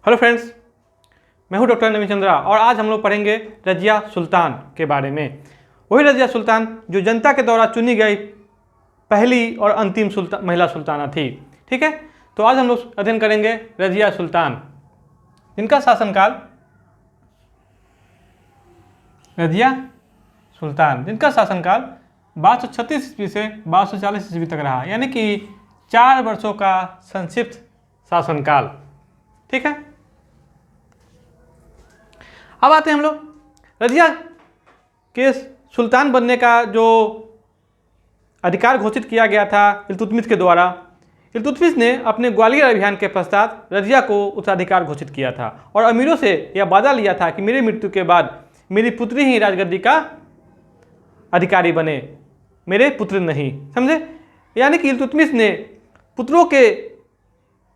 Hello friends, मैं हूं doctor नवीन चंद्रा और आज हम लोग पढ़ेंगे रज़िया सुल्तान के बारे में। वही रज़िया सुल्तान जो जनता के द्वारा चुनी गई पहली और अंतिम महिला सुल्ताना थी। ठीक है, तो आज हम लोग अध्ययन करेंगे रज़िया सुल्तान, जिनका शासनकाल रज़िया सुल्तान जिनका शासनकाल 1236 ईस्वी से 1240 ईस्वी तक रहा, यानी कि 4 वर्षों का संक्षिप्त शासनकाल। ठीक है, अब आते हैं हम लोग रज़िया के सुल्तान बनने का जो अधिकार घोषित किया गया था इल्तुतमिश के द्वारा। इल्तुतमिश ने अपने ग्वालियर अभियान के पश्चात रज़िया को उत्तराधिकार घोषित किया था और अमीरों से यह वादा लिया था कि मेरी मृत्यु के बाद मेरी पुत्री ही राजगद्दी का अधिकारी बने, मेरे पुत्र नहीं। समझे? यानी कि इल्तुतमिश ने पुत्रों के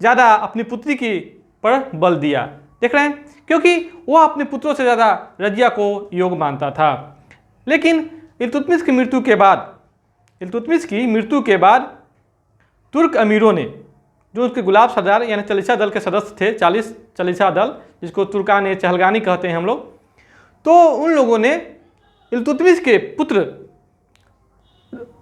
ज़्यादा अपनी पुत्री की पर बल दिया। देख रहे हैं, क्योंकि वह अपने पुत्रों से ज़्यादा रज़िया को योग्य मानता था। लेकिन इल्तुतमिश की मृत्यु के बाद तुर्क अमीरों ने, जो उसके गुलाब सरदार यानी चालीसा दल के सदस्य थे, 40 चालीसा दल, जिसको तुर्कान चहलगानी कहते हैं हम लोग, तो उन लोगों ने इल्तुतमिश के पुत्र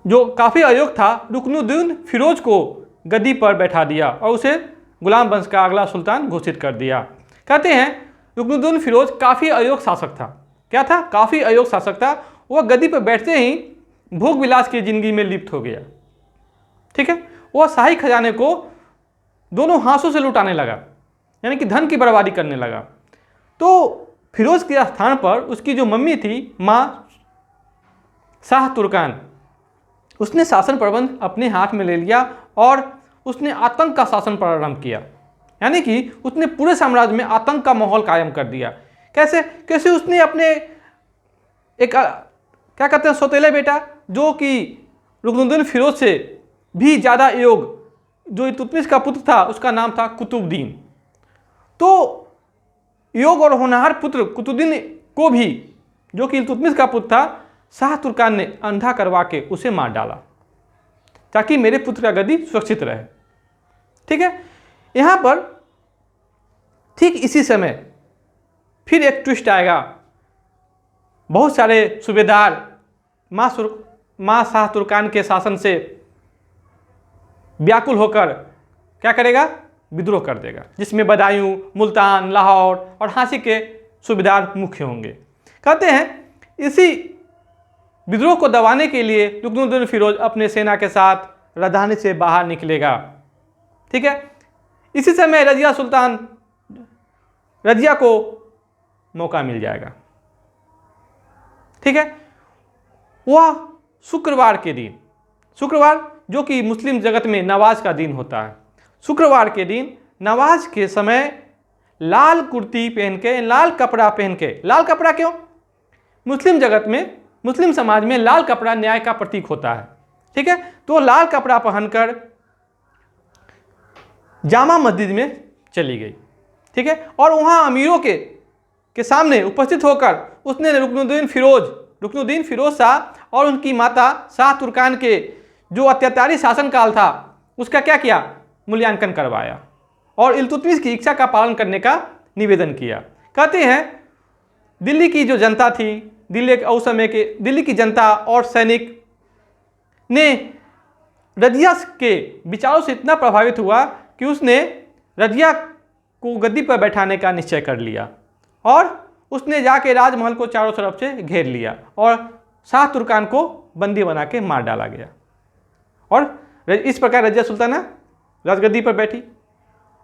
जो काफ़ी अयोग्य था रुकनुद्दीन फिरोज को गद्दी पर बैठा दिया और उसे गुलाम वंश का अगला सुल्तान घोषित कर दिया। कहते हैं रुकनुद्दीन फिरोज काफ़ी अयोग्य शासक था। क्या था? काफ़ी अयोग्य शासक था। वह गद्दी पर बैठते ही भोग विलास की जिंदगी में लिप्त हो गया। ठीक है, वह शाही खजाने को दोनों हाथों से लुटाने लगा, यानी कि धन की बर्बादी करने लगा। तो फिरोज के स्थान पर उसकी जो मम्मी थी, माँ शाह तुर्कान, उसने शासन प्रबंध अपने हाथ में ले लिया और उसने आतंक का शासन प्रारंभ किया। यानी कि उसने पूरे साम्राज्य में आतंक का माहौल कायम कर दिया। कैसे उसने अपने एक क्या कहते हैं सौतेले बेटा, जो कि रुकनुद्दीन फिरोज से भी ज़्यादा योग्य, जो इल्तुतमिश का पुत्र था, उसका नाम था कुतुबुद्दीन। तो योग्य और होनहार पुत्र कुतुबुद्दीन को भी, जो कि इल्तुतमिश का पुत्र था, शाह तुर्कान ने अंधा करवा के उसे मार डाला ताकि मेरे पुत्र का गद्दी सुरक्षित रहे। ठीक है, यहाँ पर ठीक इसी समय फिर एक ट्विस्ट आएगा। बहुत सारे सूबेदार माँ शाह तुर्कान के शासन से व्याकुल होकर क्या करेगा? विद्रोह कर देगा, जिसमें बदायूं, मुल्तान, लाहौर और झांसी के सूबेदार मुख्य होंगे। कहते हैं इसी विद्रोह को दबाने के लिए रुकनुद्दीन फिरोज अपने सेना के साथ राजधानी से बाहर निकलेगा। ठीक है, इसी समय रज़िया को मौका मिल जाएगा। ठीक है, वह शुक्रवार जो कि मुस्लिम जगत में नवाज का दिन होता है, शुक्रवार के दिन नवाज के समय लाल कुर्ती पहन के, लाल कपड़ा पहन के, लाल कपड़ा क्यों? मुस्लिम जगत में, मुस्लिम समाज में लाल कपड़ा न्याय का प्रतीक होता है। ठीक है, तो लाल कपड़ा पहनकर जामा मस्जिद में चली गई। ठीक है, और वहाँ अमीरों के सामने उपस्थित होकर उसने रुकनुद्दीन फिरोज शाह और उनकी माता शाह तुर्कान के जो अत्याचारी शासनकाल था उसका क्या किया? मूल्यांकन करवाया और इल्तुतमिश की इच्छा का पालन करने का निवेदन किया। कहते हैं दिल्ली की जो जनता थी, दिल्ली की जनता और सैनिक ने रज़िया के विचारों से इतना प्रभावित हुआ कि उसने रज़िया को गद्दी पर बैठाने का निश्चय कर लिया और उसने जाके राजमहल को चारों तरफ से घेर लिया और शाह तुर्कान को बंदी बना के मार डाला गया। और इस प्रकार रज़िया सुल्ताना राजगद्दी पर बैठी।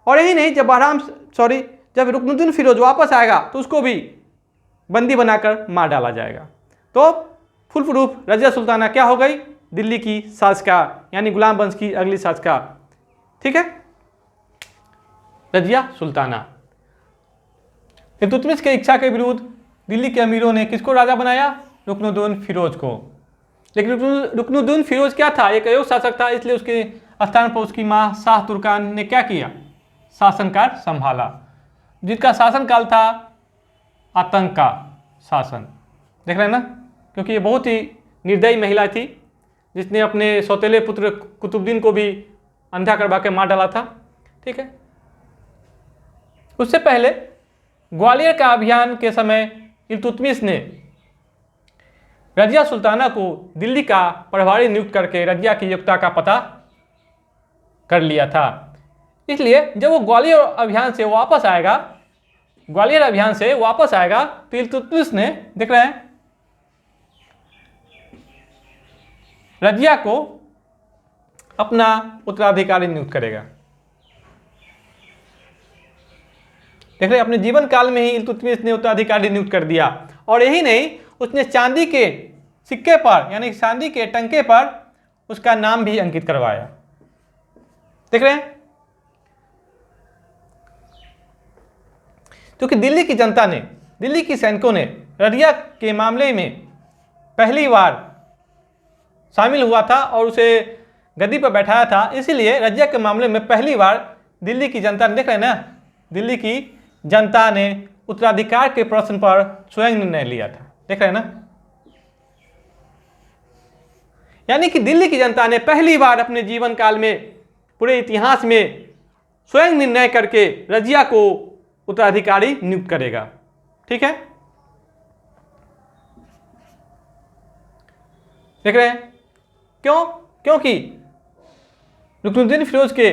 और यही नहीं, जब रुकनुद्दीन फिरोज वापस आएगा तो उसको भी बंदी बनाकर मार डाला जाएगा। तो फुल प्रूफ रज़िया सुल्ताना क्या हो गई? दिल्ली की शासिका, यानी गुलाम वंश की अगली शासिका। ठीक है, रज़िया सुल्ताना। इल्तुतमिश के इच्छा के विरुद्ध दिल्ली के अमीरों ने किसको राजा बनाया? रुकनुद्दीन फिरोज को। लेकिन रुकनुद्दीन फिरोज क्या था? एक अयोग्य शासक था, इसलिए उसके स्थान पर उसकी माँ शाह तुर्कान ने क्या किया? शासनकाल संभाला, जिसका शासनकाल था आतंक का शासन। देख रहे हैं ना, क्योंकि ये बहुत ही निर्दयी महिला थी जिसने अपने सौतेले पुत्र कुतुबुद्दीन को भी अंधा करवा के मार डाला था। ठीक है, उससे पहले ग्वालियर का अभियान के समय इल्तुतमिश ने रजिया सुल्ताना को दिल्ली का प्रभारी नियुक्त करके रजिया की योग्यता का पता कर लिया था। इसलिए जब वो ग्वालियर अभियान से वापस आएगा, तो इल्तुतमिश ने, देख रहे हैं, रजिया को अपना उत्तराधिकारी नियुक्त करेगा। देख रहे हैं, अपने जीवन काल में ही इल्तुतमिश ने उत्तराधिकारी नियुक्त कर दिया। और यही नहीं, उसने चांदी के सिक्के पर, यानी चांदी के टंके पर उसका नाम भी अंकित करवाया। देख रहे हैं, क्योंकि दिल्ली की जनता ने, दिल्ली की सैनिकों ने रजिया के मामले में पहली बार शामिल हुआ था और उसे गद्दी पर बैठाया था, इसीलिए रजिया के मामले में पहली बार दिल्ली की जनता ने, देख रहे हैं ना, दिल्ली की जनता ने उत्तराधिकार के प्रश्न पर स्वयं निर्णय लिया था। देख रहे हैं ना, यानी कि दिल्ली की जनता ने पहली बार अपने जीवन काल में, पूरे इतिहास में स्वयं निर्णय करके रजिया को उत्तराधिकारी नियुक्त करेगा। ठीक है, देख रहे हैं, क्यों? क्योंकि रुकनुद्दीन फिरोज के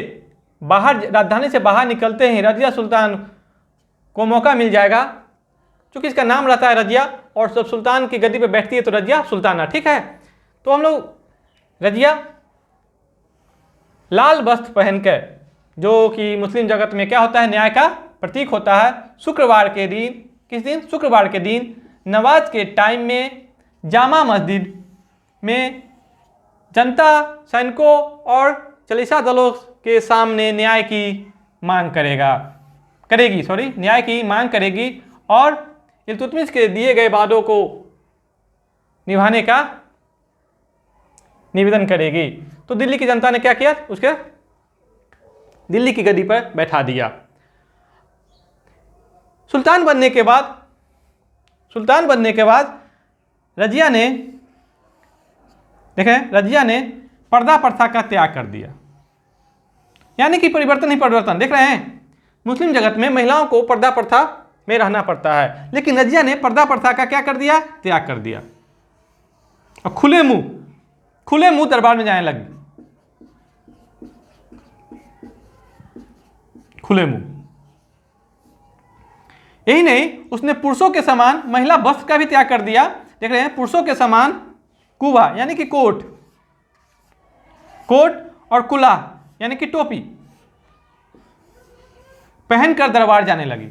राजधानी से बाहर निकलते ही रजिया सुल्तान को मौका मिल जाएगा, क्योंकि इसका नाम रहता है रजिया, और जब सुल्तान की गद्दी पे बैठती है तो रजिया सुल्ताना। ठीक है, तो हम लोग रजिया लाल वस्त्र पहनकर, जो कि मुस्लिम जगत में क्या होता है, न्याय का प्रतीक होता है, शुक्रवार के दिन, किस दिन? शुक्रवार के दिन नमाज के टाइम में जामा मस्जिद में जनता, सैनिकों और चालीसा दलों के सामने न्याय की मांग करेगी और इल्तुतमिश के दिए गए वादों को निभाने का निवेदन करेगी। तो दिल्ली की जनता ने क्या किया? उसके दिल्ली की गद्दी पर बैठा दिया। सुल्तान बनने के बाद रजिया ने, देखें, रजिया ने पर्दा प्रथा का त्याग कर दिया, यानी कि परिवर्तन ही परिवर्तन। देख रहे हैं, मुस्लिम जगत में महिलाओं को पर्दा प्रथा में रहना पड़ता है, लेकिन रजिया ने पर्दा प्रथा का क्या कर दिया? त्याग कर दिया, और खुले मुंह दरबार में जाने लगी, खुले मुंह। यही नहीं, उसने पुरुषों के समान महिला वस्त्र का भी त्याग कर दिया। देख रहे हैं, पुरुषों के समान कुबा यानी कि कोट और कुला यानी कि टोपी पहनकर दरबार जाने लगी,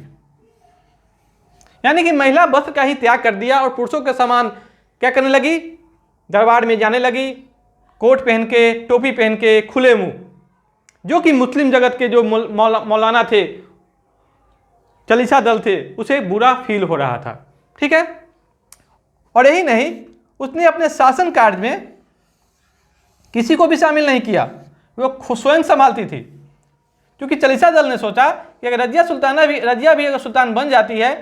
यानी कि महिला वस्त्र का ही त्याग कर दिया और पुरुषों के समान क्या करने लगी? दरबार में जाने लगी, कोट पहन के, टोपी पहन के, खुले मुंह, जो कि मुस्लिम जगत के जो मौलाना थे, चालीसा दल थे, उसे बुरा फील हो रहा था। ठीक है, और यही नहीं, उसने अपने शासन कार्य में किसी को भी शामिल नहीं किया, वो स्वयं संभालती थी, क्योंकि चालीसा दल ने सोचा कि अगर रजिया भी अगर सुल्तान बन जाती है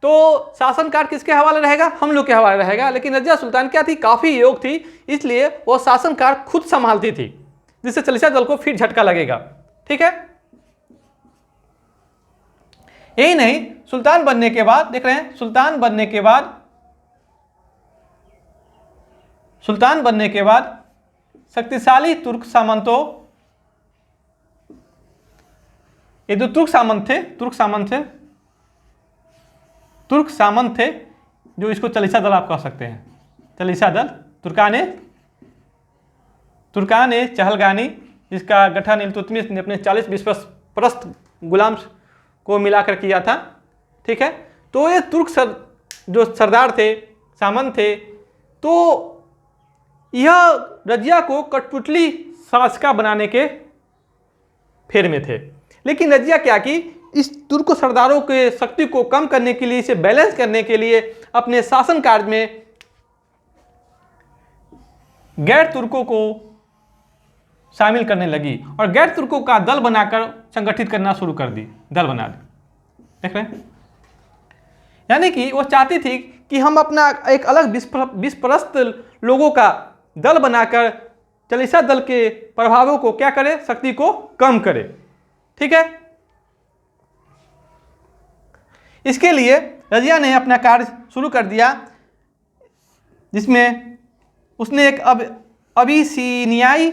तो शासन कार्य किसके हवाले रहेगा? हम लोग के हवाले रहेगा। लेकिन रजिया सुल्तान क्या थी? काफ़ी योग थी, इसलिए वो शासन कार्य खुद संभालती थी, जिससे चालीसा दल को फिर झटका लगेगा। ठीक है, यही नहीं, सुल्तान बनने के बाद, देख रहे हैं, सुल्तान बनने के बाद शक्तिशाली तुर्क सामंतों, ये जो तुर्क सामंत थे, जो इसको चालीसा दल आप कह सकते हैं, चालीसा दल, तुर्कान चहलगानी, जिसका गठन इल्तुतमिश ने अपने 40 विश्वस्त गुलाम को मिलाकर किया था। ठीक है, तो ये तुर्क जो सरदार थे, सामंत थे, तो यह रजिया को कठपुतली शासका बनाने के फेर में थे। लेकिन रजिया क्या की, इस तुर्क सरदारों के शक्ति को कम करने के लिए, इसे बैलेंस करने के लिए अपने शासन कार्य में गैर तुर्कों को शामिल करने लगी और गैर तुर्कों का दल बनाकर संगठित करना शुरू कर दी, दल बना दी। देख रहे हैं, यानी कि वो चाहती थी कि हम अपना एक अलग विश्वप्रस्त लोगों का दल बनाकर चालीसा दल के प्रभावों को क्या करें? शक्ति को कम करें। ठीक है, इसके लिए रजिया ने अपना कार्य शुरू कर दिया, जिसमें उसने एक अबिसिनियाई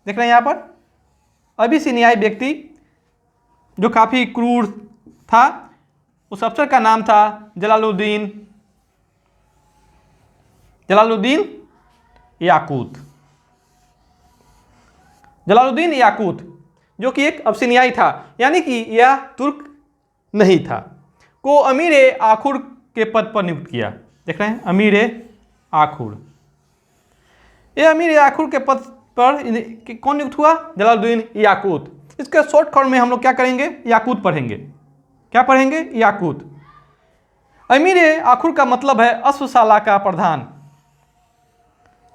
देख रहे हैं यहाँ पर, अबिसिनियाई व्यक्ति जो काफ़ी क्रूर था, उस अफसर का नाम था जलालुद्दीन याकूत। जलालुद्दीन याकूत जो कि एक अबिसिनियाई था, यानी कि यह तुर्क नहीं था, को अमीर आखुर के पद पर नियुक्त किया। देख रहे हैं, अमीर आखुर। ये अमीर आखुर के पद पर कौन नियुक्त हुआ? जलालुद्दीन याकूत। इसके शॉर्ट फॉर्म में हम लोग क्या करेंगे? याकूत पढ़ेंगे। क्या पढ़ेंगे? याकूत। अमीर आखुर का मतलब है अश्वशाला का प्रधान।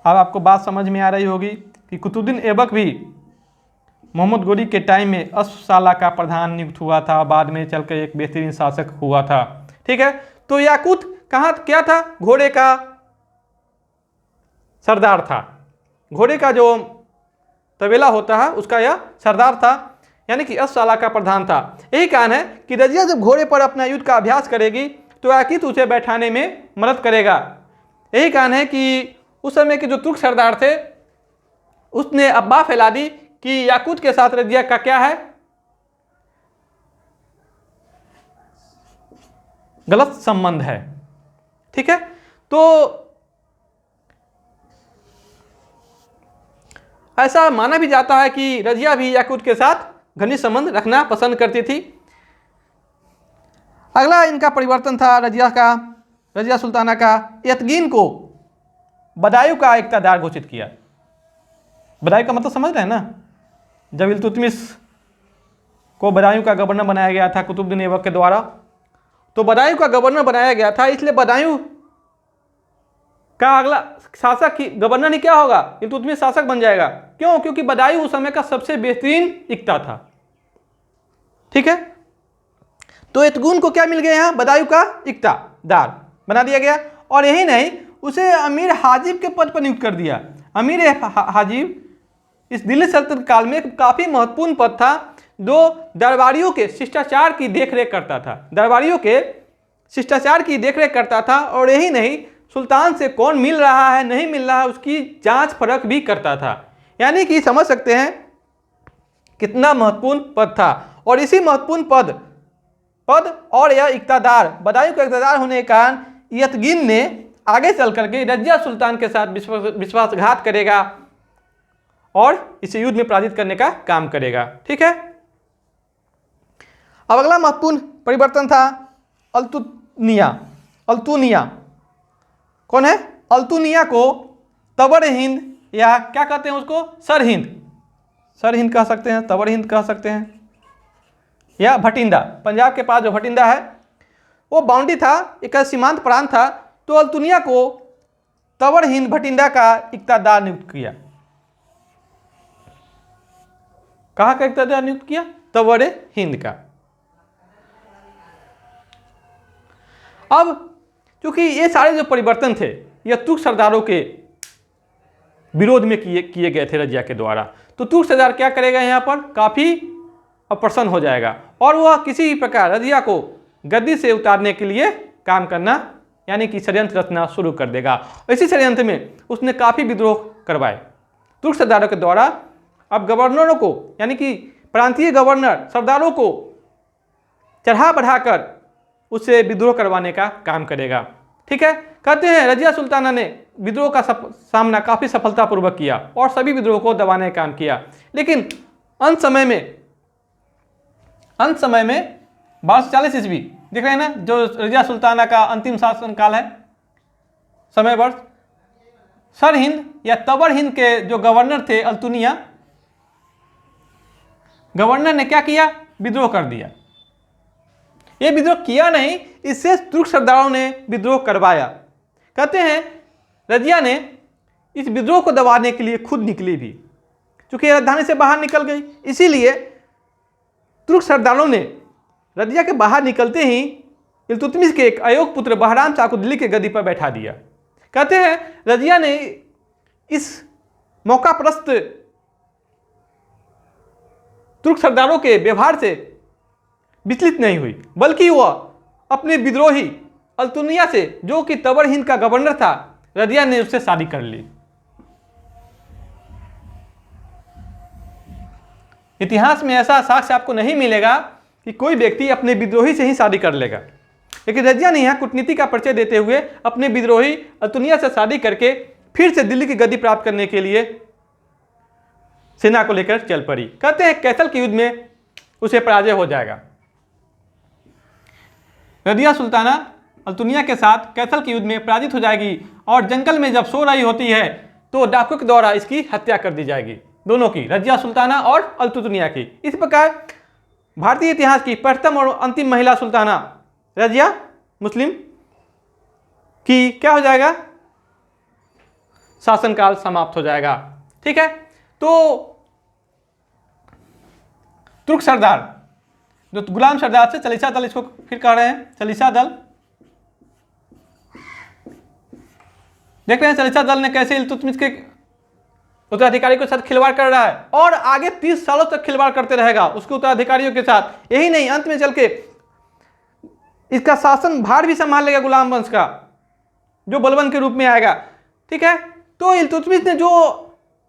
अब आपको बात समझ में आ रही होगी कि कुतुबुद्दीन ऐबक भी मोहम्मद गोरी के टाइम में अश्वशाला का प्रधान नियुक्त हुआ था, बाद में चलकर एक बेहतरीन शासक हुआ था। ठीक है, तो याकूत कहाँ क्या था? घोड़े का सरदार था। घोड़े का जो तबेला होता है उसका यह सरदार था, यानी कि अश्वशाला का प्रधान था। यही कारण है कि रजिया जब घोड़े पर अपना युद्ध का अभ्यास करेगी तो याकूत उसे बैठाने में मदद करेगा। यही कारण है कि उस समय के जो तुर्क सरदार थे उसने अफवाह फैला दी कि याकूत के साथ रजिया का क्या है? गलत संबंध है। ठीक है, तो ऐसा माना भी जाता है कि रजिया भी याकूत के साथ घनिष्ठ संबंध रखना पसंद करती थी। अगला इनका परिवर्तन था रजिया सुल्ताना का यतगीन को बदायूं का इक़्तिदार घोषित किया। बदायूं का मतलब समझ रहे हैं ना? जब इल्तुतमिश को बदायूं का गवर्नर बनाया गया था कुतुबुद्दीन ऐबक के द्वारा, तो बदायूं का गवर्नर बनाया गया था, इसलिए बदायूं का अगला शासक ही गवर्नर नहीं क्या होगा? इल्तुतमिश शासक बन जाएगा। क्यों? क्योंकि बदायूं उस समय का सबसे बेहतरीन इक्ता था। ठीक है, तो यतगून को क्या मिल गया? यहाँ बदायूं का इक्तादार बना दिया गया। और यही नहीं, उसे अमीर हाजिब के पद पर नियुक्त कर दिया। अमीर हाजिब इस दिल्ली सल्तनत काल में काफ़ी महत्वपूर्ण पद था, जो दरबारियों के शिष्टाचार की देखरेख करता था। दरबारियों के शिष्टाचार की देखरेख करता था, और यही नहीं, सुल्तान से कौन मिल रहा है नहीं मिल रहा है उसकी जांच परख भी करता था। यानी कि समझ सकते हैं कितना महत्वपूर्ण पद था। और इसी महत्वपूर्ण पद और यह इक़्तिदार बदायूं का इक़्तिदार होने के कारण यतगीन ने आगे चल करके रजिया सुल्तान के साथ विश्वासघात करेगा और इसे युद्ध में पराजित करने का काम करेगा। ठीक है, अब अगला महत्वपूर्ण परिवर्तन था अल्तुनिया। कौन है? अल्तुनिया को तबर हिंद या क्या कहते हैं उसको? सर हिंद कह सकते हैं, तबर हिंद कह सकते हैं, या भटिंडा। पंजाब के पास जो भटिंडा है वो बाउंड्री था, एक सीमांत प्रांत था, तो अल्तुनिया को तबर हिंद भटिंडा का इक़्तिदार नियुक्त किया। कहाँ का इक़्तिदार नियुक्त किया? तबर हिंद का। अब क्योंकि ये सारे जो परिवर्तन थे ये तुर्क सरदारों के विरोध में किए गए थे रजिया के द्वारा, तो तुर्क सरदार क्या करेगा? यहाँ पर काफ़ी अप्रसन्न हो जाएगा और वह किसी भी प्रकार रजिया को गद्दी से उतारने के लिए काम करना, यानी कि षड्यंत्र रचना शुरू कर देगा। इसी षड्यंत्र में उसने काफ़ी विद्रोह करवाए तुर्क सरदारों के द्वारा। अब गवर्नरों को, यानी कि प्रांतीय गवर्नर सरदारों को चढ़ा बढ़ाकर उससे विद्रोह करवाने का काम करेगा। ठीक है, कहते हैं रजिया सुल्ताना ने विद्रोह का सामना काफ़ी सफलतापूर्वक किया और सभी विद्रोह को दबाने का काम किया। लेकिन अंत समय में 1240 ईस्वी, देख रहे हैं ना, जो रजिया सुल्ताना का अंतिम शासन काल है, समय वर्ष, सर हिंद या तबर हिंद के जो गवर्नर थे अल्तुनिया, गवर्नर ने क्या किया? विद्रोह कर दिया। ये विद्रोह किया नहीं, इससे तुर्क सरदारों ने विद्रोह करवाया। कहते हैं रजिया ने इस विद्रोह को दबाने के लिए खुद निकली भी, क्योंकि राजधानी से बाहर निकल गई। इसीलिए तुर्क सरदारों ने रजिया के बाहर निकलते ही इल्तुतमिश के एक अयोग्य पुत्र बहराम शाह को दिल्ली के गद्दी पर बैठा दिया। कहते हैं रजिया ने इस मौकाप्रस्त तुर्क सरदारों के व्यवहार से विचलित नहीं हुई, बल्कि वह अपने विद्रोही अल्तुनिया से, जो कि तबर हिंद का गवर्नर था, रजिया ने उससे शादी कर ली। इतिहास में ऐसा साक्ष्य आपको नहीं मिलेगा कि कोई व्यक्ति अपने विद्रोही से ही शादी कर लेगा, लेकिन रजिया ने यहाँ कूटनीति का परिचय देते हुए अपने विद्रोही अल्तुनिया से शादी करके फिर से दिल्ली की गद्दी प्राप्त करने के लिए सेना को लेकर चल पड़ी। कहते हैं कैसल के युद्ध में उसे पराजय हो जाएगा। रजिया सुल्ताना अल्तुनिया के साथ कैसल के युद्ध में पराजित हो जाएगी और जंगल में जब सो रही होती है तो डाकुओं के द्वारा इसकी हत्या कर दी जाएगी, दोनों की, रजिया सुल्ताना और अल्तुनिया की। इस प्रकार भारतीय इतिहास की प्रथम और अंतिम महिला सुल्ताना रजिया मुस्लिम की क्या हो जाएगा, शासनकाल समाप्त हो जाएगा। ठीक है, तो तुर्क सरदार जो गुलाम सरदार से चलीसा दल, इसको फिर कह रहे हैं चलीसा दल। देख रहे हैं चलीसा दल ने कैसे इल्तुतमिश के उत्तराधिकारी के साथ खिलवाड़ कर रहा है और आगे 30 सालों तक खिलवाड़ करते रहेगा उसके उत्तराधिकारियों के साथ। यही नहीं, अंत में चल के इसका शासन भार भी संभाल लेगा गुलाम वंश का, जो बलबन के रूप में आएगा। ठीक है, तो इल्तुतमिश ने जो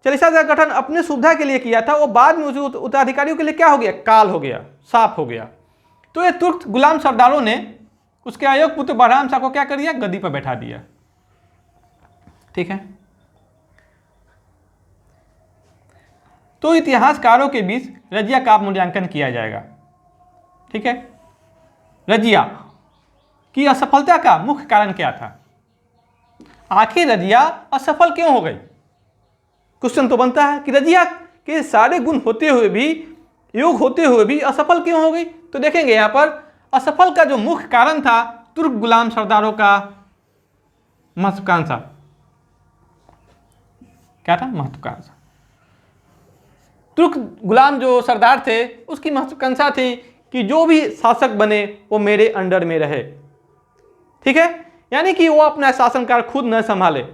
चलीसा दल का गठन अपने सुविधा के लिए किया था, वो बाद में उस उत्तराधिकारियों के लिए क्या हो गया, काल हो गया, साफ हो गया। तो ये तुर्क गुलाम सरदारों ने उसके अयोग्य पुत्र बहराम शाह को क्या कर दिया, गद्दी पर बैठा दिया। ठीक है, तो इतिहासकारों के बीच रजिया का मूल्यांकन किया जाएगा। ठीक है, रजिया की असफलता का मुख्य कारण क्या था, आखिर रजिया असफल क्यों हो गई। क्वेश्चन तो बनता है कि रजिया के सारे गुण होते हुए भी, योग होते हुए भी असफल क्यों हो गई। तो देखेंगे यहाँ पर असफल का जो मुख्य कारण था तुर्क गुलाम सरदारों का महत्वाकांक्षा। क्या था, महत्वाकांक्षा। तुर्क गुलाम जो सरदार थे उसकी महत्वाकांक्षा थी कि जो भी शासक बने वो मेरे अंडर में रहे। ठीक है, यानी कि वो अपना शासनकाल खुद न संभाले,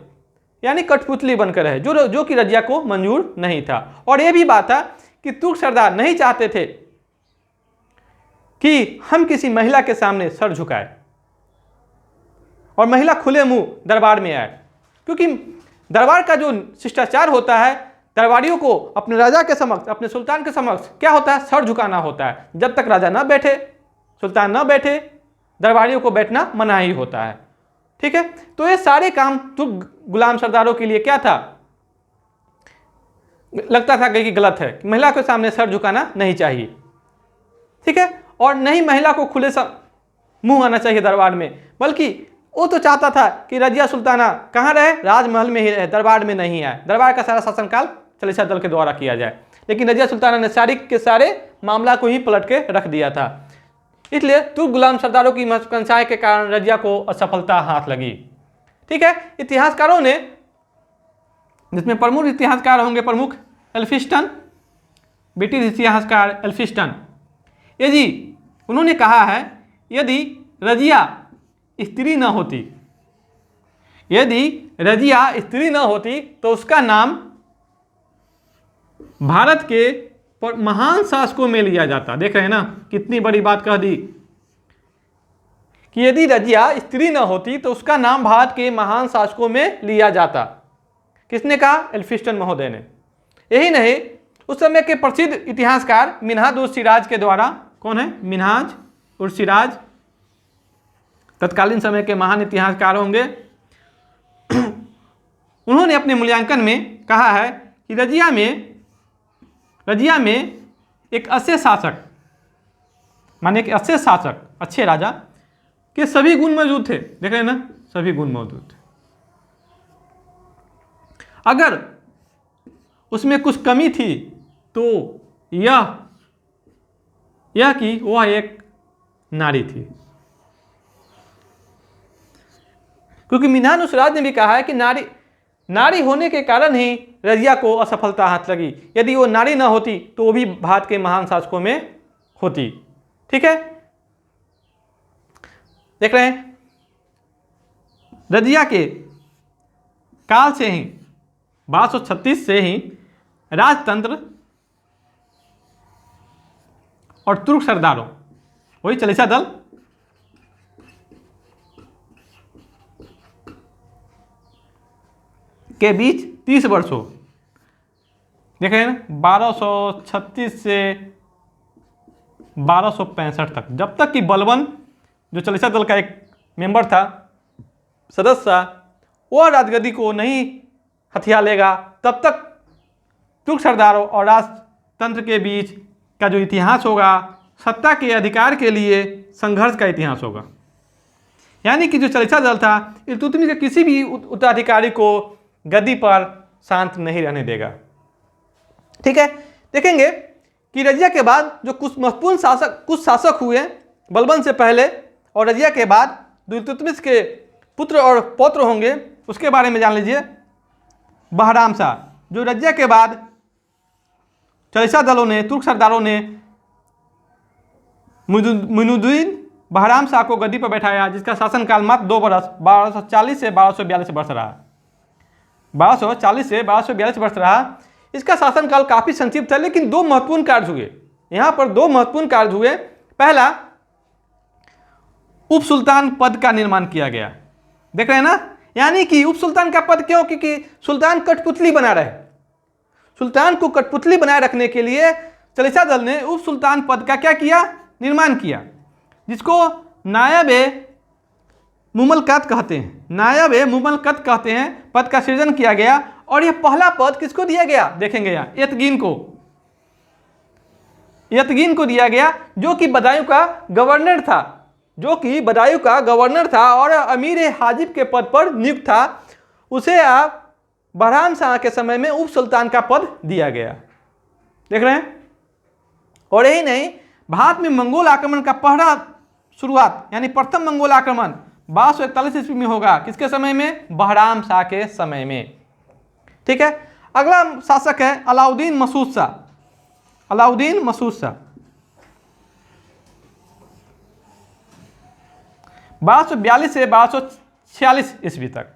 यानी कठपुतली बनकर रहे, जो कि रजिया को मंजूर नहीं था। और यह भी बात था कि तुर्क सरदार नहीं चाहते थे कि हम किसी महिला के सामने सर झुकाए और महिला खुले मुंह दरबार में आए, क्योंकि दरबार का जो शिष्टाचार होता है, दरबारियों को अपने राजा के समक्ष, अपने सुल्तान के समक्ष क्या होता है, सर झुकाना होता है। जब तक राजा न बैठे, सुल्तान न बैठे, दरबारियों को बैठना मनाही होता है। ठीक है, तो ये सारे काम तुर्क गुलाम सरदारों के लिए क्या था, लगता था कि गलत है, कि महिला के सामने सर झुकाना नहीं चाहिए। ठीक है, और नहीं महिला को खुले मुंह आना चाहिए दरबार में, बल्कि वो तो चाहता था कि रजिया सुल्ताना कहाँ रहे, राजमहल में ही रहे, दरबार में नहीं आए, दरबार का सारा शासनकाल चलीसा दल के द्वारा किया जाए। लेकिन रजिया सुल्ताना ने सारे के सारे मामला को ही पलट के रख दिया था। इसलिए तुर्क गुलाम सरदारों की महत्वाकांक्षाएं के कारण रजिया को असफलता हाथ लगी। ठीक है, इतिहासकारों ने, जिसमें प्रमुख इतिहासकार होंगे प्रमुख एल्फिस्टन, ब्रिटिश इतिहासकार एल्फिस्टन, ये जी उन्होंने कहा है यदि रजिया स्त्री न होती, यदि रजिया स्त्री न होती तो उसका नाम भारत के महान शासकों में लिया जाता। देख रहे हैं ना, कितनी बड़ी बात कह दी कि यदि रजिया स्त्री न होती तो उसका नाम भारत के महान शासकों में लिया जाता। किसने कहा, एल्फिस्टन महोदय ने। यही नहीं, उस समय के प्रसिद्ध इतिहासकार मिन्हाज उर सिराज के द्वारा, कौन है, मिन्हाज उर सिराज, तत्कालीन समय के महान इतिहासकार होंगे, उन्होंने अपने मूल्यांकन में कहा है कि रजिया में एक अच्छे शासक, माने कि अच्छे शासक, अच्छे राजा के सभी गुण मौजूद थे। देख रहे हैं ना, सभी गुण मौजूद थे। अगर उसमें कुछ कमी थी तो यह कि वह एक नारी थी, क्योंकि मिन्हाज उर सिराज ने भी कहा है कि नारी होने के कारण ही रजिया को असफलता हाथ लगी। यदि वो नारी न होती तो वो भी भारत के महान शासकों में होती। ठीक है, देख रहे हैं, रजिया के काल से ही 1236 से ही राजतंत्र और तुर्क सरदारों वही चालीसा दल के बीच 30 वर्षों, देखें ना, 1236 से 1265 तक, जब तक कि बलबन जो चालीसा दल का एक मेंबर था, सदस्य था, वह राजगद्दी को नहीं हथिया लेगा, तब तक तुर्क सरदारों और राजतंत्र के बीच का जो इतिहास होगा, सत्ता के अधिकार के लिए संघर्ष का इतिहास होगा। यानी कि जो चालीसा दल था, इल्तुतमिश के किसी भी उत्तराधिकारी को गद्दी पर शांत नहीं रहने देगा। ठीक है, देखेंगे कि रजिया के बाद जो कुछ महत्वपूर्ण कुछ शासक हुए बलबन से पहले और रजिया के बाद, जो इल्तुतमिश के पुत्र और पौत्र होंगे, उसके बारे में जान लीजिए। बहराम शाह, जो रजिया के बाद चालीसा दलों ने, तुर्क सरदारों ने मुइनुद्दीन बहराम शाह को गद्दी पर बैठाया, जिसका शासनकाल मात्र 2 वर्ष 1240 से 1242 वर्ष रहा। 1240 से 1242 वर्ष रहा। इसका शासनकाल काफी संक्षिप्त है, लेकिन 2 महत्वपूर्ण कार्य हुए यहाँ पर। 2 महत्वपूर्ण कार्य हुए। पहला, उप सुल्तान पद का निर्माण किया गया। देख रहे हैं ना, यानी कि उप सुल्तान का पद क्यों? क्योंकि सुल्तान कठपुतली बना रहे। सुल्तान को कठपुतली बनाए रखने के लिए चालीसा दल ने उप सुल्तान पद का क्या किया? निर्माण किया, जिसको नायब मुमलकत कहते हैं। नायब मुमलकत कहते हैं। पद का सृजन किया गया और यह पहला पद किसको दिया गया? देखेंगे यहाँ, यतगीन को दिया गया, जो कि बदायूं का गवर्नर था, और अमीर हाजिब के पद पर नियुक्त था। उसे आप बहराम शाह के समय में उप सुल्तान का पद दिया गया। देख रहे हैं। और यही नहीं, भारत में मंगोल आक्रमण का पहला शुरुआत, यानी प्रथम मंगोल आक्रमण 1241 ईस्वी में होगा। किसके समय में? बहराम शाह के समय में। ठीक है। अगला शासक है अलाउद्दीन मसूद शाह। 1242 से 1246 ईस्वी तक।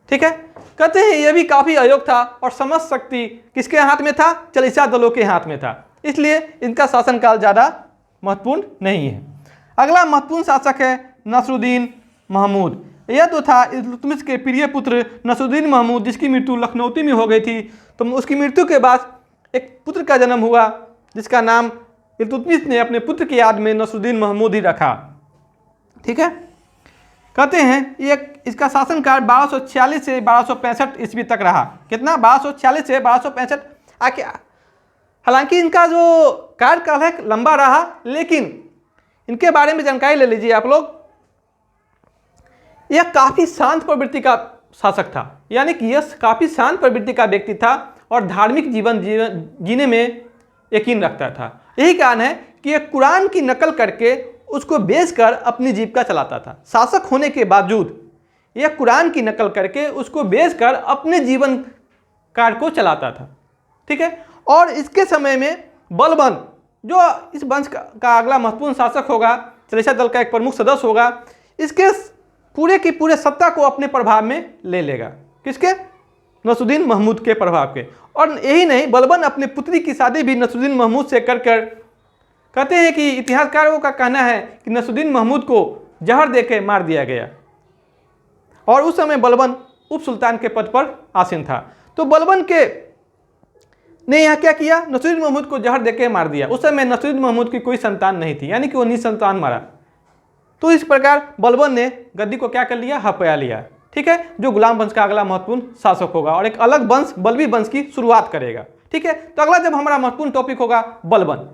ठीक है। कहते हैं यह भी काफी अयोग्य था और समझ शक्ति किसके हाथ में था? चालीसा दलों के हाथ में था, इसलिए इनका शासनकाल ज्यादा महत्वपूर्ण नहीं है। अगला महत्वपूर्ण शासक है नसरुद्दीन महमूद। यह तो था इल्तुतमिश के प्रिय पुत्र नसरुद्दीन महमूद, जिसकी मृत्यु लखनऊ में हो गई थी। तो उसकी मृत्यु के बाद एक पुत्र का जन्म हुआ, जिसका नाम इल्तुतमिश ने अपने पुत्र की याद में नसरुद्दीन महमूद ही रखा। ठीक है। कहते हैं इसका शासनकाल 1246 से 1265 ईस्वी तक रहा। कितना? 1246 से 1265। हालांकि इनका जो कार्यकाल है लंबा रहा, लेकिन इनके बारे में जानकारी ले लीजिए आप लोग। यह काफी शांत प्रवृत्ति का शासक था, यानी कि यह काफी शांत प्रवृत्ति का व्यक्ति था और धार्मिक जीवन जीने में यकीन रखता था। यही कारण है कि यह कुरान की नकल करके उसको बेचकर अपनी जीविका चलाता था। शासक होने के बावजूद यह कुरान की नकल करके उसको बेचकर अपने जीवन कार्य को चलाता था। ठीक है। और इसके समय में बलबन, जो इस वंश का अगला महत्वपूर्ण शासक होगा, चालीसा दल का एक प्रमुख सदस्य होगा, इसके पूरे की पूरे सत्ता को अपने प्रभाव में ले लेगा। किसके? नसरुद्दीन महमूद के प्रभाव के। और यही नहीं, बलबन अपनी पुत्री की शादी भी नसरुद्दीन महमूद से कर कहते हैं कि इतिहासकारों का कहना है कि नसरुद्दीन महमूद को जहर देकर मार दिया गया, और उस समय बलबन उप सुल्तान के पद पर आसीन था। तो बलबन ने यहाँ क्या किया? नसरुद्दीन महमूद को जहर देकर मार दिया। उस समय नसरुद्दीन महमूद की कोई संतान नहीं थी, यानी कि वो निसंतान मारा। तो इस प्रकार बलबन ने गद्दी को क्या कर लिया? हपया लिया। ठीक है। जो गुलाम वंश का अगला महत्वपूर्ण शासक होगा और एक अलग वंश, बल्बी वंश की शुरुआत करेगा। ठीक है। तो अगला जब हमारा महत्वपूर्ण टॉपिक होगा बलबन।